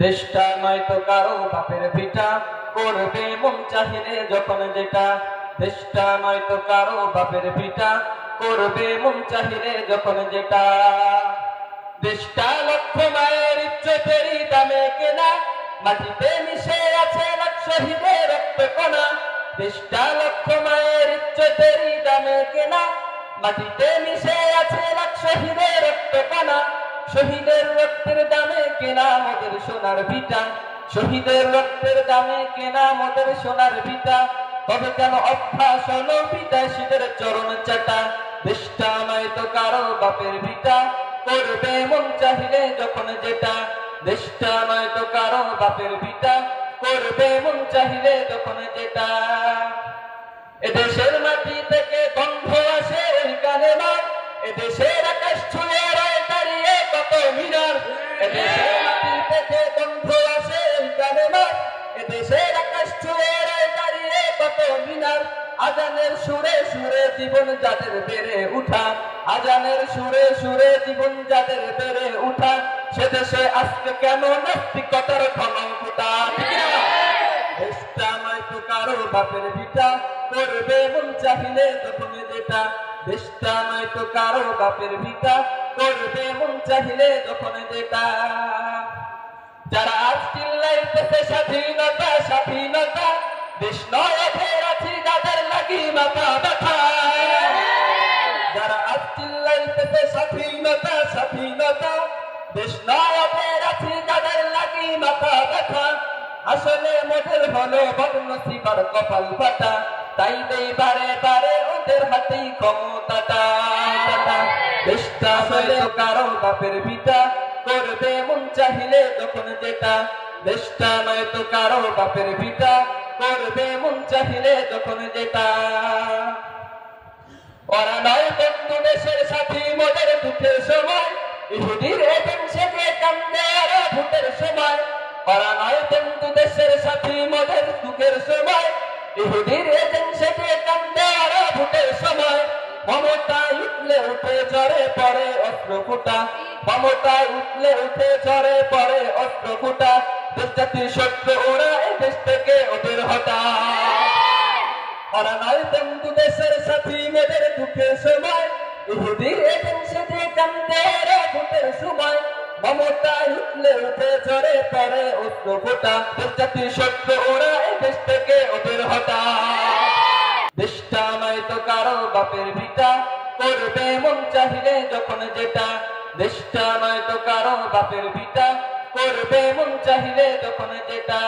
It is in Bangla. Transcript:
দেশটা নয়তো কারো বাপের ভিটা, করবে মন চাহিলে যখন যেটা। দেশটা নয়তো কারো বাপের ভিটা, করবে মন চাহিলে যখন যেটা। দেশটা লক্ষ মায়ের ইজ্জতেরই দামে কেনা, মাটিতে মিশে আছে লাখ শহীদের রক্ত কণা। দেশটা লক্ষ মায়ের ইজ্জতেরই দামে কেনা, মাটিতে মিশে আছে লাখ শহীদের রক্ত কণা। শহীদের রক্তের দামে কেনা মোদের সোনার ভিটা, শহীদের রক্তের দামে কেনা মোদের সোনার ভিটা। তবে কেন অভ্যাস হলো বিদেশীদের চরণ চাটা। দেশটা নয়তো কারো বাপের ভিটা, করবে মন চাহিলে যখন যেটা। দেশটা নয়তো কারো বাপের ভিটা, করবে মন চাহিলে যখন যেটা। এদেশের মাটি থেকে গন্ধ আসে ওই কালেমার, এদেশের আকাশ ছুঁয়ে রয় দাঁড়িয়ে কত মিনার। এদেশের মাটি থেকে গন্ধ আসে ওই কালেমার, এদেশের আকাশ ছুঁয়ে রয় দাঁড়িয়ে কত মিনার। আজানের সুরে সুরে জীবন যাদের বেড়ে উঠা, আজানের সুরে সুরে জীবন যাদের বেড়ে উঠা। সে দেশে আজকে কেন নাস্তিকতার ঘন ফুটা। দেশটা নয়তো কারো বাপের ভিটা, করবে মন চাহিলে যখন যেটা। দেশটা নয়তো কারো বাপের ভিটা, করবে মন চাহিলে যখন যেটা। যারা আজ চিল্লাইতেছে স্বাধীনতা স্বাধীনতা, দেশ নয় অধের আছি যাদের লাগি মাথা ব্যথা। যারা আজ চিল্লাইতেছে স্বাধীনতা স্বাধীনতা, দেশ নয় অধের আছি যাদের লাগি মাথা ব্যথা। আসলে মোদের হলো বদনসিবার কপাল ফাটা, তাই দেই বারে বারে ওদের হাতেই ক্ষমতাটা। দেশটা নয়তো কারো বাপের ভিটা, করবে মন চাহিলে তখন যেটা। দেশটা নয়তো কারো বাপের ভিটা, করবে মন চাহিলে তখন যেটা। ওরা নয় বন্ধু দেশের সাথী মোদের দুঃখের সময়, ইহুদির এজেন্সি দিয়ে কান্দে ওরা ভোটের সময়। ওরা নয় বন্ধু দেশের সাথী মোদের দুঃখের সময়, ইহুদির এজেন্সি দিয়ে কান্দে ওরা ভোটের সময়। মমতায় উঠলে উঠে ঝরে পড়ে অস্ত্র ফুটা, মমতায় উঠলে উঠে ঝরে পড়ে অস্ত্র ফুটা। দেশ জাতির শত্রু ওরা এই দেশ থেকে ওদের হটা। ওরা নয় বন্ধু দেশের সাথী মোদের দুঃখের সময়, ইহুদির এজেন্সি দিয়ে কান্দে ওরা ভোটের সময়। মমতায় উঠলে উঠে ঝরে পড়ে অস্ত্র ফুটা। দেশ জাতির শত্রু ওরা এই দেশ থেকে ওদের হটা। দেশটা নয়তো কারো বাপের ভিটা, করবে মন চাহিলে যখন যেটা। দেশটা নয়তো কারো বাপের ভিটা, করবে মন চাহিলে যখন যেটা।